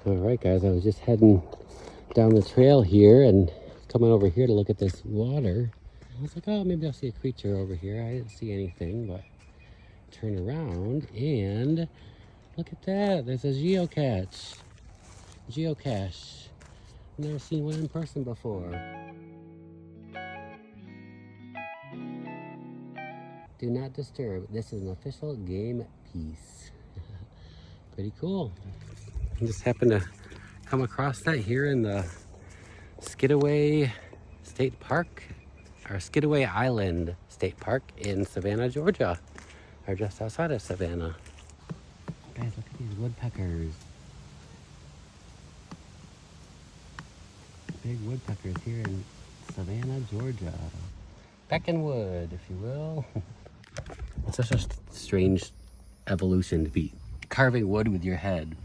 Alright guys, I was just heading down the trail here and coming over here to look at this water. I was like, oh, maybe I'll see a creature over here. I didn't see anything, but turn around and look at that. There's a geocache. Geocache. I've never seen one in person before. Do not disturb. This is an official game piece. Pretty cool. I just happened to come across that here in the Skidaway State Park, or Skidaway Island State Park in Savannah, Georgia, or just outside of Savannah. Guys, look at these woodpeckers. Big woodpeckers here in Savannah, Georgia. Beckenwood, if you will. It's such a strange evolution to be carving wood with your head.